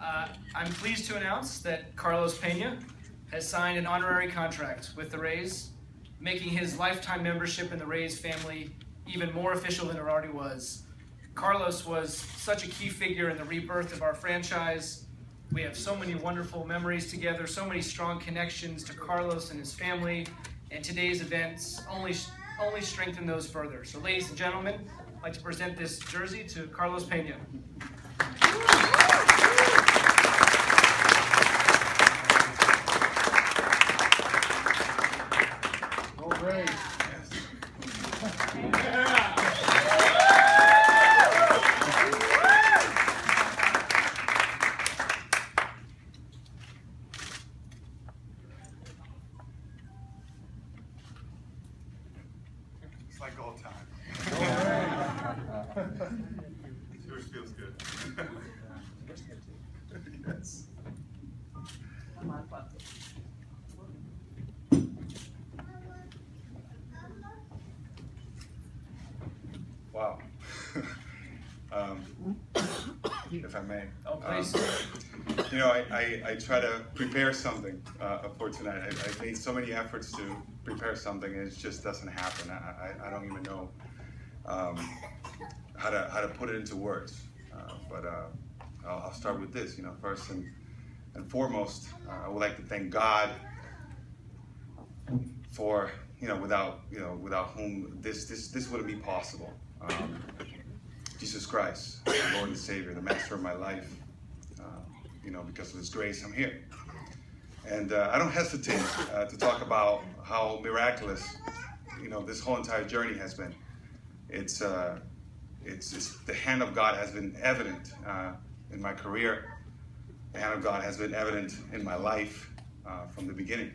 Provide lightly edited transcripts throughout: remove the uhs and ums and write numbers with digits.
I'm pleased to announce that Carlos Peña has signed an honorary contract with the Rays, making his lifetime membership in the Rays family even more official than it already was. Carlos was such a key figure in the rebirth of our franchise. We have so many wonderful memories together, so many strong connections to Carlos and his family, and today's events only strengthen those further. So ladies and gentlemen, I'd like to present this jersey to Carlos Peña. Go Rays. It's like old time. Yours feels good. Yes. Wow. If I may. Oh, please. I try to prepare something for tonight. I made so many efforts to prepare something, and it just doesn't happen. I don't even know how to put it into words. But I'll start with this. First and foremost, I would like to thank God for without whom this wouldn't be possible. Jesus Christ, the Lord and Savior, the Master of my life. Because of His grace, I'm here. And I don't hesitate to talk about how miraculous, this whole entire journey has been. It's the hand of God has been evident in my career. The hand of God has been evident in my life from the beginning.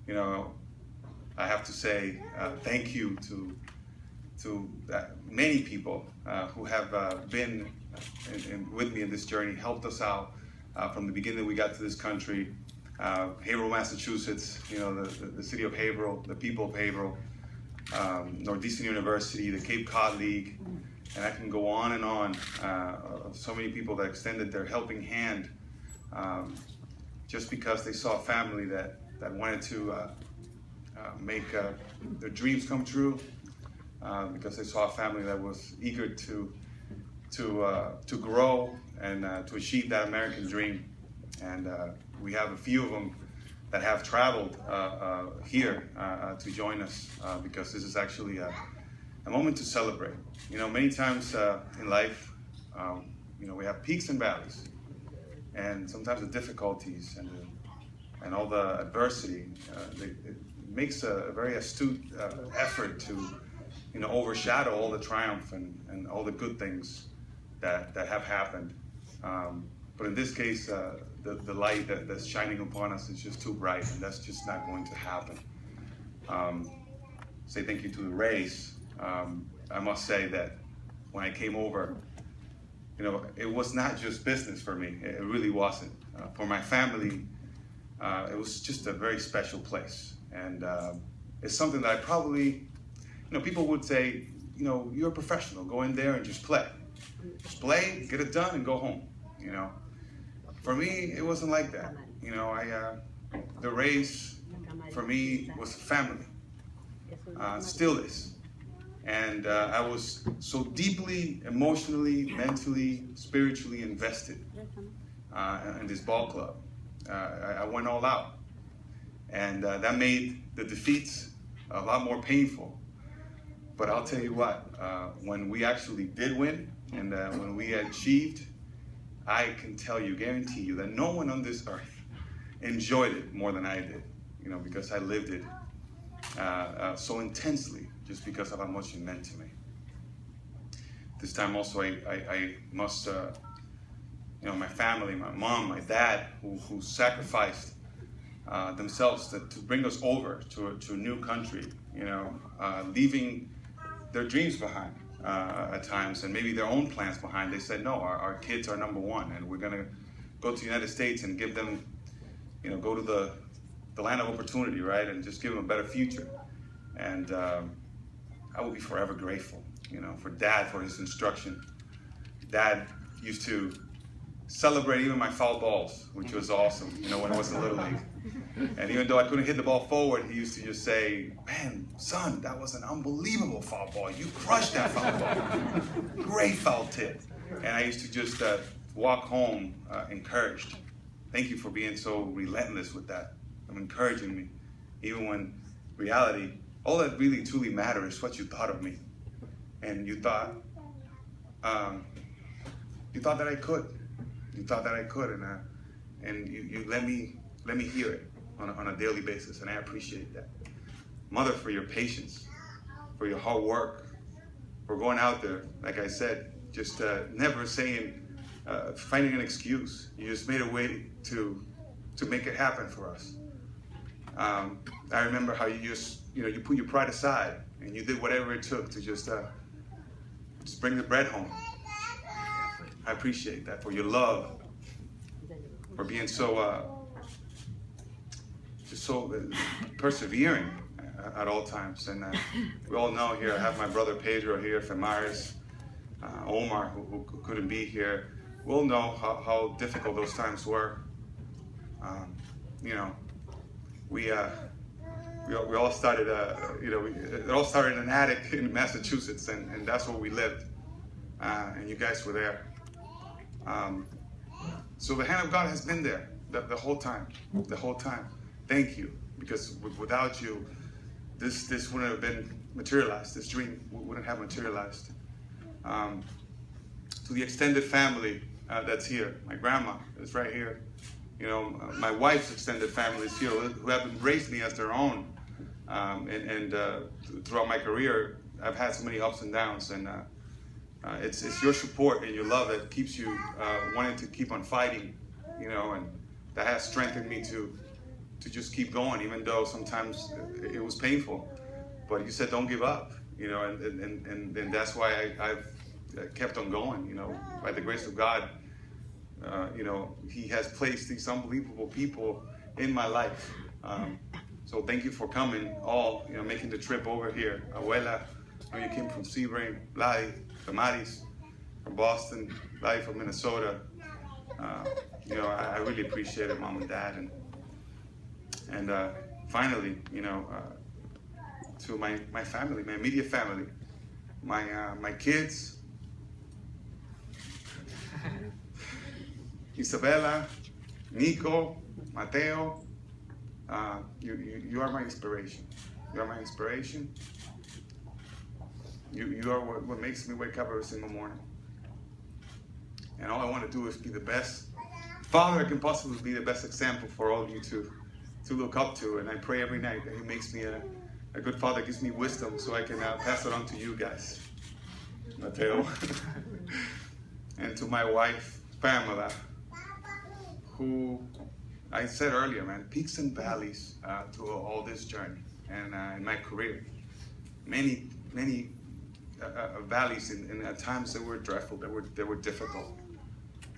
I have to say thank you to many people who have been with me in this journey, helped us out from the beginning that we got to this country. Haverhill, Massachusetts, the city of Haverhill, the people of Haverhill, Northeastern University, the Cape Cod League, and I can go on and on. So many people that extended their helping hand just because they saw a family that wanted to make their dreams come true, because they saw a family that was eager to grow and to achieve that American dream. And we have a few of them that have traveled here to join us because this is actually a moment to celebrate. Many times in life, we have peaks and valleys, and sometimes the difficulties and all the adversity, it makes a very astute effort to overshadow all the triumph and all the good things that have happened. But in this case, the light that's shining upon us is just too bright, and that's just not going to happen. Say thank you to the Rays. I must say that when I came over, it was not just business for me. It really wasn't. For my family, it was just a very special place. And it's something that I probably, people would say, you're a professional. Go in there and just play. Just play, get it done, and go home. For me, it wasn't like that. The Rays, for me, was family. Still is. And I was so deeply, emotionally, mentally, spiritually invested in this ball club. I went all out. And that made the defeats a lot more painful. But I'll tell you what, when we actually did win, and when we achieved, I can guarantee you that no one on this earth enjoyed it more than I did, because I lived it so intensely, just because of how much it meant to me. This time also, I must, my family, my mom, my dad, who sacrificed themselves to bring us over to a new country, leaving their dreams behind at times, and maybe their own plans behind. They said, no, our kids are number one, and we're going to go to the United States and give them, go to the land of opportunity, right, and just give them a better future. And I will be forever grateful, for Dad, for his instruction. Dad used to celebrate even my foul balls, which was awesome, when I was in Little League. And even though I couldn't hit the ball forward, he used to just say, man, son, that was an unbelievable foul ball. You crushed that foul ball. Great foul tip. And I used to just walk home encouraged. Thank you for being so relentless with that. Encouraging me. Even when reality, all that really truly matters is what you thought of me. And you thought that I could. You thought that I could, and you let me hear it on a daily basis, and I appreciate that. Mother, for your patience, for your hard work, for going out there, like I said, just never finding an excuse. You just made a way to make it happen for us. I remember how you just, you put your pride aside, and you did whatever it took to just bring the bread home. I appreciate that, for your love, for being so persevering at all times. And we all know here, I have my brother Pedro here, Femaris, Omar, who couldn't be here. We'll know how difficult those times were. We all started, it all started in an attic in Massachusetts, and that's where we lived. And you guys were there. So the hand of God has been there the whole time. Thank you, because without you, this wouldn't have been materialized. This dream wouldn't have materialized. To the extended family that's here, my grandma is right here. My wife's extended family is here, who have embraced me as their own. And throughout my career, I've had so many ups and downs, and it's your support and your love that keeps you wanting to keep on fighting, and that has strengthened me to just keep going, even though sometimes it was painful. But you said don't give up, and that's why I've kept on going, by the grace of God. He has placed these unbelievable people in my life. So thank you for coming, all, making the trip over here. Abuela, I know you came from Sebring, Lai, Tamaris, from Boston, Lai from Minnesota. I really appreciate it, Mom and Dad. And finally, to my family, my immediate family, my kids, Isabella, Nico, Mateo, you are my inspiration. You are my inspiration. You are what makes me wake up every single morning. And all I want to do is be the best father I can possibly be, the best example for all of you to look up to. And I pray every night that He makes me a good father, gives me wisdom so I can pass it on to you guys. Mateo. And to my wife, Pamela, who I said earlier, man, peaks and valleys through all this journey and in my career. Many valleys in times that were dreadful, that were difficult.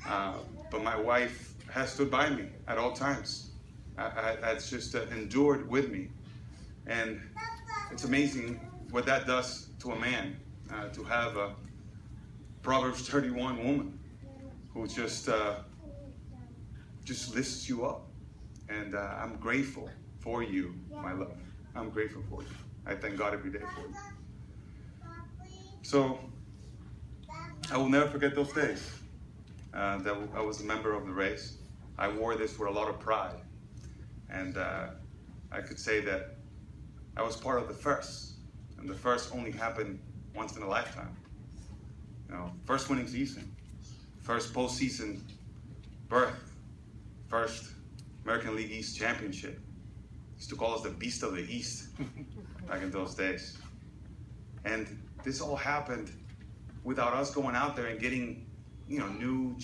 But my wife has stood by me at all times. Has just endured with me. And it's amazing what that does to a man, to have a Proverbs 31 woman who just lifts you up. And I'm grateful for you, my love. I'm grateful for you. I thank God every day for you. So I will never forget those days that I was a member of the Rays. I wore this with a lot of pride. And I could say that I was part of the first. And the first only happened once in a lifetime. First winning season, first postseason berth, first American League East championship. Used to call us the Beast of the East back in those days. And this all happened without us going out there and getting, new,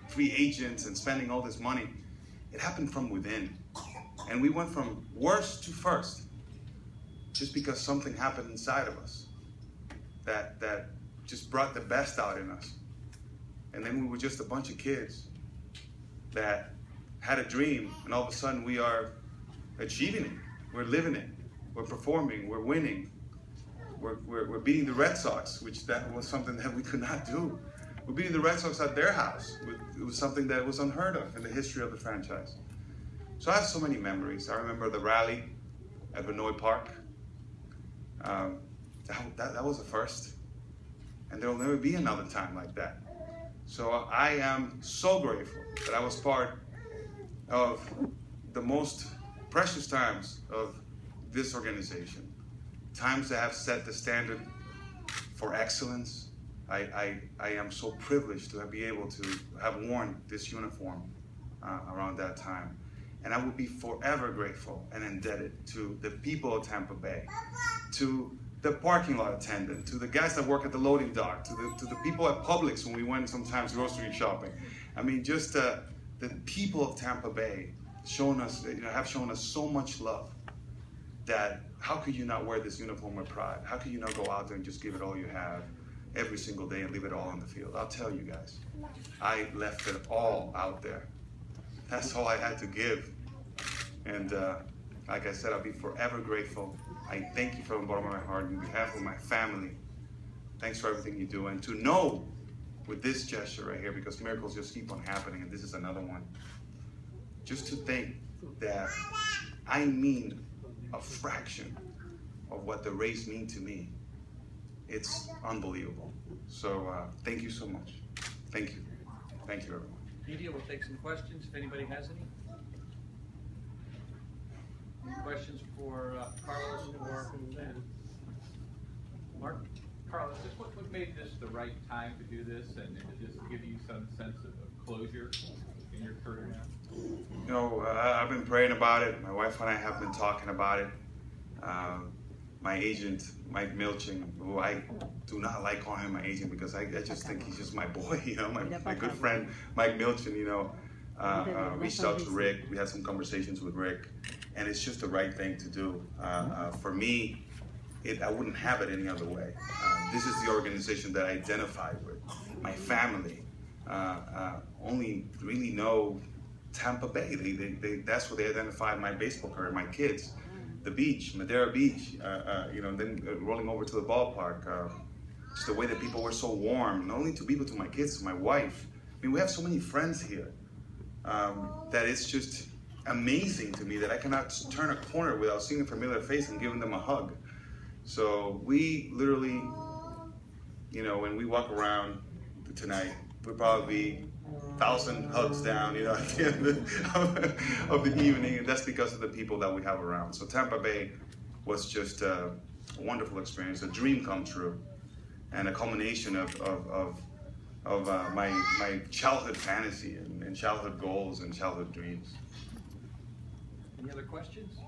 free agents and spending all this money. It happened from within. And we went from worst to first just because something happened inside of us that just brought the best out in us. And then we were just a bunch of kids that had a dream, and all of a sudden we are achieving it. We're living it. We're performing. We're winning. We're beating the Red Sox, which that was something that we could not do. We're beating the Red Sox at their house. It was something that was unheard of in the history of the franchise. So I have so many memories. I remember the rally at Benoit Park. That was a first. And there will never be another time like that. So I am so grateful that I was part of the most precious times of this organization. Times that have set the standard for excellence. I am so privileged to be able to have worn this uniform around that time. And I will be forever grateful and indebted to the people of Tampa Bay, to the parking lot attendant, to the guys that work at the loading dock, to the people at Publix when we went sometimes grocery shopping. I mean, just the people of Tampa Bay have shown us so much love that how could you not wear this uniform with pride? How could you not go out there and just give it all you have every single day and leave it all on the field? I'll tell you guys, I left it all out there. That's all I had to give. And like I said, I'll be forever grateful. I thank you from the bottom of my heart on behalf of my family. Thanks for everything you do. And to know with this gesture right here, because miracles just keep on happening, and this is another one, just to think that I mean a fraction of what the Rays mean to me. It's unbelievable. So thank you so much. Thank you. Thank you, everyone. Media, we'll take some questions if anybody has any. Any questions for Carlos or Mark? Carlos, what made this the right time to do this, and just give you some sense of closure in your career now? You know, I've been praying about it. My wife and I have been talking about it. My agent, Mike Milching, who I do not like calling him my agent because I just think he's just my boy, you know, my good friend, Mike Milching, you know, reached out to Rick. We had some conversations with Rick, and it's just the right thing to do. For me, I wouldn't have it any other way. This is the organization that I identify with. My family only really know Tampa Bay. That's where they identify my baseball career, my kids. The beach, Madeira Beach, you know, then rolling over to the ballpark. Just the way that people were so warm, not only to people, to my kids, to my wife. I mean, we have so many friends here that it's just amazing to me that I cannot turn a corner without seeing a familiar face and giving them a hug. So we literally, you know, when we walk around tonight, we'll probably be 1,000 hugs down, you know, at the end of the evening, and that's because of the people that we have around. So Tampa Bay was just a wonderful experience, a dream come true, and a culmination of my childhood fantasy and childhood goals and childhood dreams. Any other questions?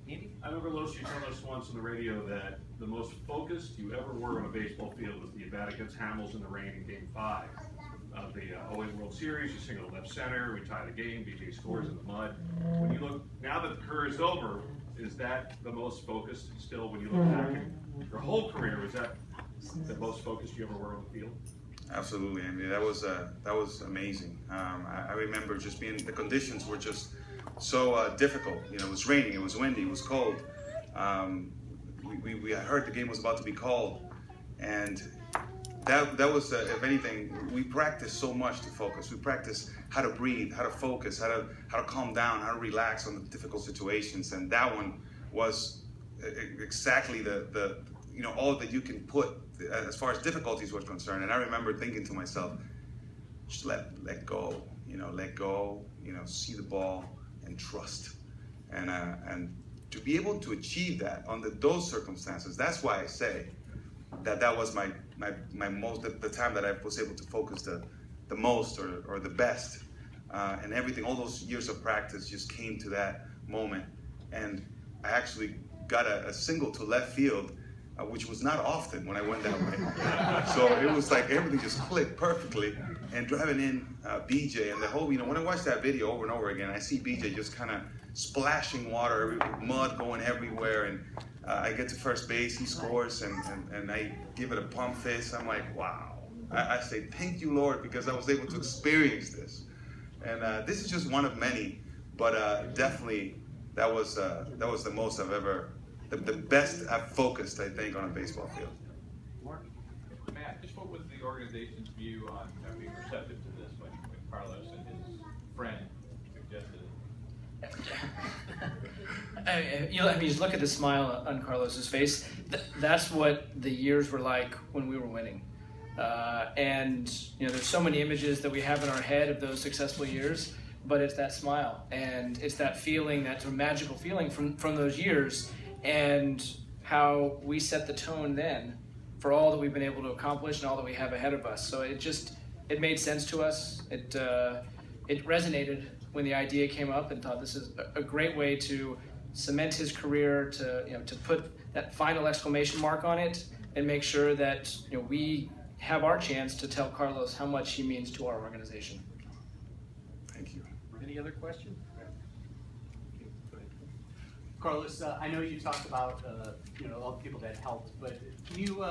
Andy? I remember, Los, you told us once on the radio that the most focused you ever were on a baseball field was the at-bat against Hamels in the rain in Game 5 of the 08 World Series. You single left center, we tie the game, BJ scores in the mud. When you look, now that the career is over, is that the most focused still when you look back at your whole career? Was that the most focused you ever were on the field? Absolutely, I mean, that was amazing. I remember just being, the conditions were just so difficult. You know, it was raining, it was windy, it was cold. We had heard the game was about to be called, and that was, if anything, we practiced so much to focus. We practiced how to breathe, how to focus, how to calm down, how to relax on the difficult situations, and that one was exactly the you know, all that you can put as far as difficulties was concerned. And I remember thinking to myself, just let go, you know, let go, you know, see the ball and trust, and to be able to achieve that under those circumstances, that's why I say that was my most, the time that I was able to focus the most or the best, and everything, all those years of practice just came to that moment, and I actually got a single to left field, which was not often when I went that way. So it was like everything just clicked perfectly, and driving in BJ and the whole, you know, when I watch that video over and over again, I see BJ just kind of splashing water, mud going everywhere, and I get to first base, he scores, and I give it a pump fist. I'm like, wow. I say, thank you, Lord, because I was able to experience this. And this is just one of many, but definitely that was the most I've ever, the best I've focused, I think, on a baseball field. Mark? Matt, just what was the organization's view on being receptive to this when Carlos and his friend suggested it? Just look at the smile on Carlos's face. That's what the years were like when we were winning. And there's so many images that we have in our head of those successful years, but it's that smile and it's that feeling, that magical feeling from those years, and how we set the tone then for all that we've been able to accomplish and all that we have ahead of us. So it made sense to us. It resonated when the idea came up, and thought this is a great way to cement his career, to put that final exclamation mark on it, and make sure that we have our chance to tell Carlos how much he means to our organization. Thank you. Any other questions? Carlos, I know you talked about all the people that helped, but can you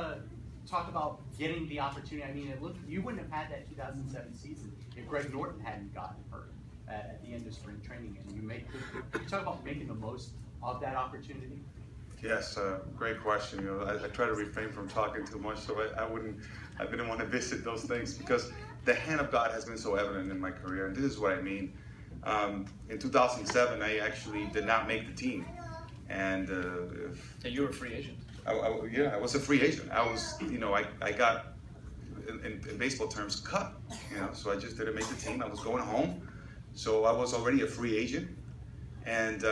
talk about getting the opportunity? I mean, you wouldn't have had that 2007 season if Greg Norton hadn't gotten hurt at the end of spring training, and can you talk about making the most of that opportunity? Yes, great question. I try to refrain from talking too much, so I didn't want to visit those things, because the hand of God has been so evident in my career, and this is what I mean. In 2007, I actually did not make the team, and You were a free agent. I was a free agent. I was, I got, in baseball terms, cut. So I just didn't make the team. I was going home, so I was already a free agent. And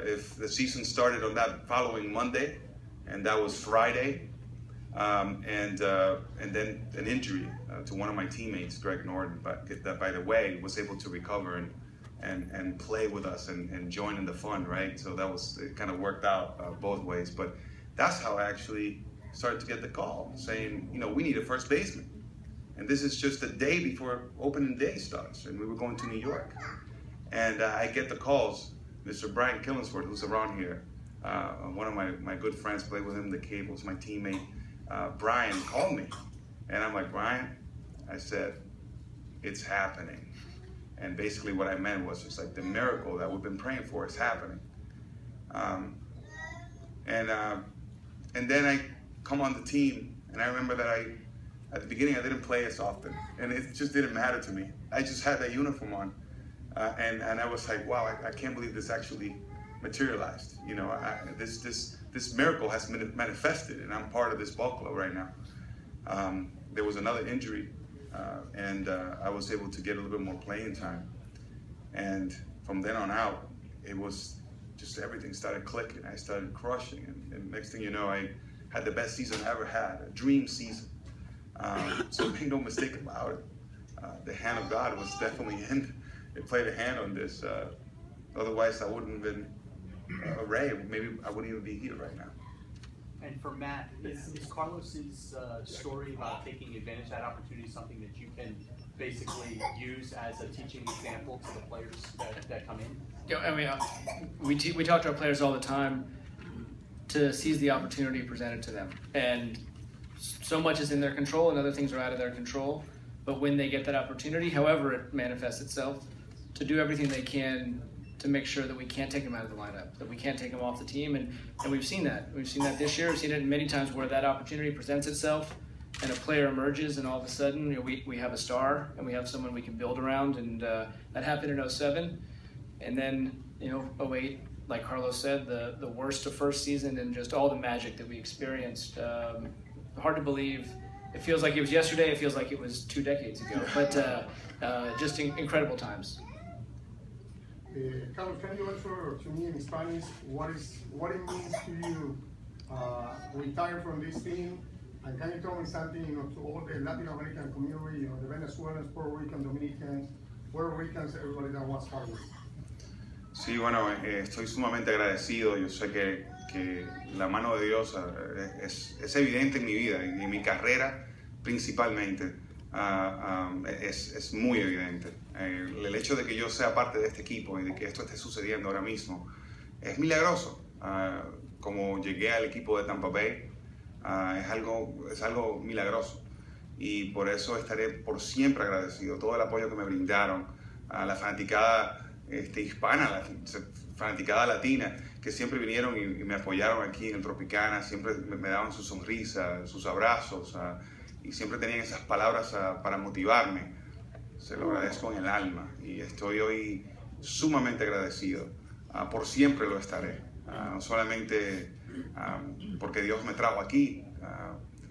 if the season started on that following Monday, and that was Friday, and then an injury to one of my teammates, Greg Norton, but that, by the way, was able to recover and play with us and join in the fun, right? So it kind of worked out both ways. But that's how I actually started to get the call saying, we need a first baseman. And this is just a day before opening day starts, and we were going to New York. And I get the calls. Mr. Brian Killingsworth, who's around here, one of my good friends, played with him in the Cables, my teammate. Brian called me, and I'm like, Brian, I said, it's happening. And basically what I meant was just like the miracle that we've been praying for is happening. And then I come on the team, and I remember that at the beginning I didn't play as often, and it just didn't matter to me. I just had that uniform on. And I was like, wow, I can't believe this actually materialized. This miracle has been manifested, and I'm part of this ball club right now. There was another injury, and I was able to get a little bit more playing time. And from then on out, it was just everything started clicking. I started crushing, and next thing you know, I had the best season I ever had, a dream season. So make no mistake about it. The hand of God was definitely in. It played a hand on this. Otherwise, I wouldn't have been a Ray. Maybe I wouldn't even be here right now. And for Matt, is Carlos's story about taking advantage of that opportunity something that you can basically use as a teaching example to the players that come in? We talk to our players all the time to seize the opportunity presented to them. And so much is in their control, and other things are out of their control. But when they get that opportunity, however it manifests itself, to do everything they can to make sure that we can't take them out of the lineup, that we can't take them off the team. And we've seen that. We've seen that this year. We've seen it many times where that opportunity presents itself and a player emerges, and all of a sudden we have a star and we have someone we can build around. And that happened in 2007. And then, 2008, like Carlos said, the worst of first season, and just all the magic that we experienced. Hard to believe. It feels like it was yesterday. It feels like it was 2 decades ago. But just incredible times. Carlos, can you answer to me in Spanish what it means to you retire from this team? And can you tell me something, to all the Latin American community, the Venezuelans, Puerto Rican, Dominicans, Puerto Ricans, everybody that was part of it? Sí, bueno, estoy sumamente agradecido. Yo sé que la mano de Dios es evidente en mi vida y en mi carrera principalmente. Es muy evidente. El hecho de que yo sea parte de este equipo y de que esto esté sucediendo ahora mismo es milagroso. Como llegué al equipo de Tampa Bay, es algo milagroso. Y por eso estaré por siempre agradecido. Todo el apoyo que me brindaron, a la fanaticada hispana, la fanaticada latina, que siempre vinieron y me apoyaron aquí en el Tropicana, siempre me daban su sonrisa, sus abrazos. y siempre tenían esas palabras para motivarme. Se lo agradezco en el alma y estoy hoy sumamente agradecido. Por siempre lo estaré. No solamente porque Dios me trajo aquí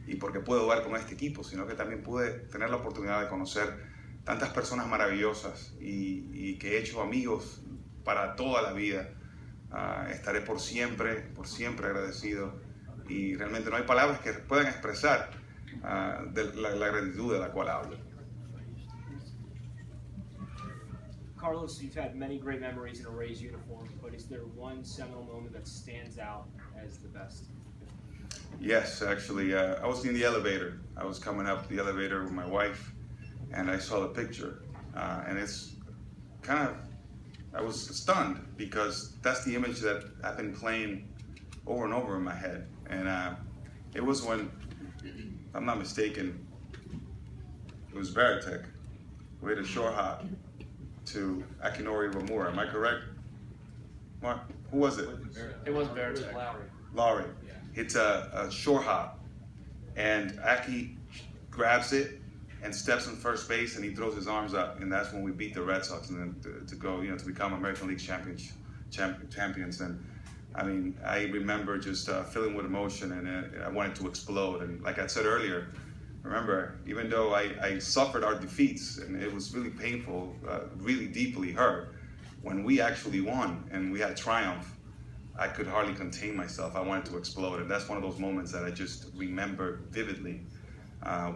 y porque puedo jugar con este equipo, sino que también pude tener la oportunidad de conocer tantas personas maravillosas y que he hecho amigos para toda la vida. Estaré por siempre agradecido y realmente no hay palabras que puedan expresar de la gratitud de la cual hablo. Carlos, you've had many great memories in a Rays uniform, but is there one seminal moment that stands out as the best? Yes, actually, I was in the elevator. I was coming up the elevator with my wife, and I saw the picture, and it's kind of, I was stunned because that's the image that I've been playing over and over in my head. And it was when, if I'm not mistaken, it was Veritek. We had a short hop to Akinori Ramura. Am I correct? Mark, who was it? It was Veritek. Laurie. Hits a short hop, and Aki grabs it and steps on first base, and he throws his arms up, and that's when we beat the Red Sox, and then to go, to become American League champions. And I mean, I remember just filling with emotion, and I wanted to explode. And like I said earlier, remember, even though I suffered our defeats, and it was really painful, really deeply hurt, when we actually won and we had triumph, I could hardly contain myself. I wanted to explode, and that's one of those moments that I just remember vividly.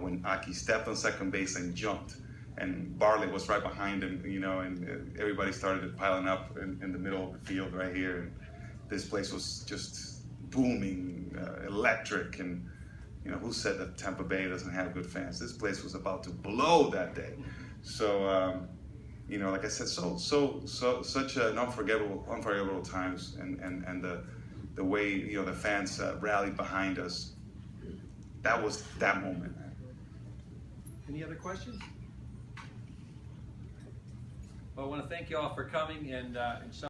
When Aki stepped on second base and jumped, and Bartlett was right behind him, and everybody started piling up in the middle of the field right here. And this place was just booming, electric, and who said that Tampa Bay doesn't have good fans? This place was about to blow that day. So, like I said, such an unforgettable times, and the way the fans rallied behind us. That was that moment. Any other questions? Well, I want to thank you all for coming, and